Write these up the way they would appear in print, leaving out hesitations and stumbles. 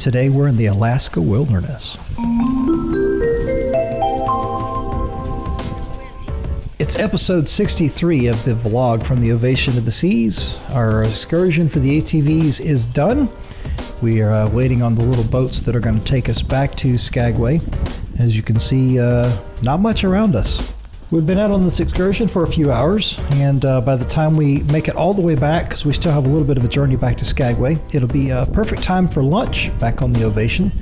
Today we're in the Alaska wilderness. It's episode 63 of the vlog from the Ovation of the Seas. Our excursion for the ATVs is done. We are waiting on the little boats that are going to take us back to Skagway. As you can see, not much around us. We've been out on this excursion for a few hours, and by the time we make it all the way back, because we still have a little bit of a journey back to Skagway, it'll be a perfect time for lunch back on the Ovation.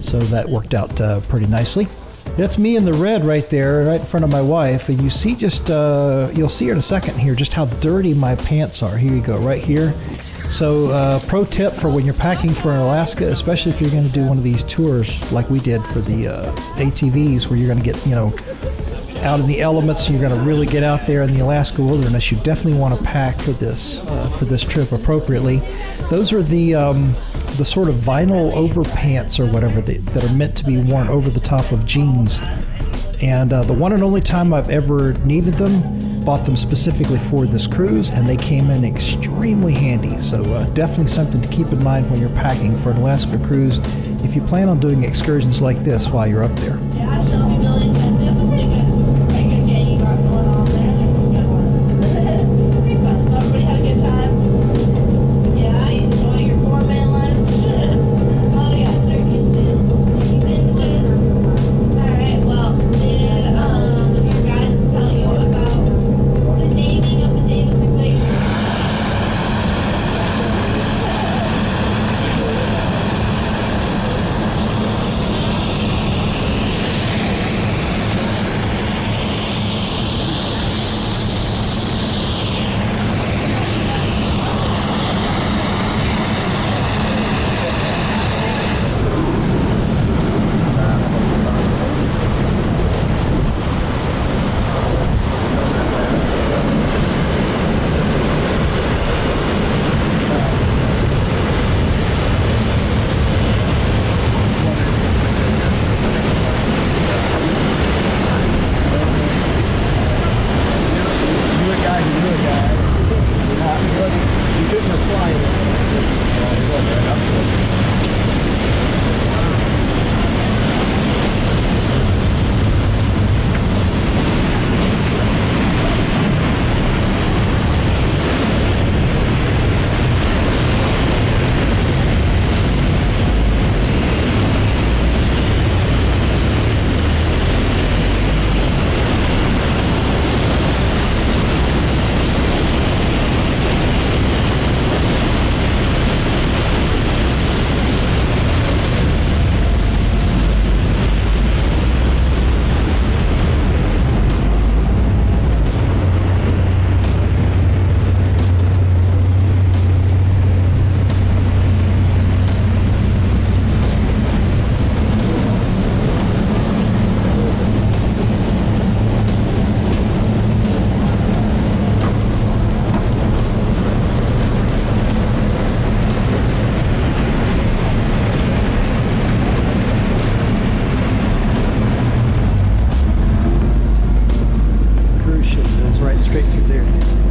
So that worked out pretty nicely. That's me in the red right there, right in front of my wife. And you see just, you'll see in a second here, just how dirty my pants are. Here you go, right here. So pro tip for when you're packing for Alaska, especially if you're going to do one of these tours like we did for the ATVs, where you're going to get, out in the elements, you're going to really get out there in the Alaska wilderness, you definitely want to pack for this trip appropriately. Those are the sort of vinyl overpants or whatever that are meant to be worn over the top of jeans. And the one and only time I've ever needed them, bought them specifically for this cruise, and they came in extremely handy. So definitely something to keep in mind when you're packing for an Alaska cruise if you plan on doing excursions like this while you're up there. Straight through there.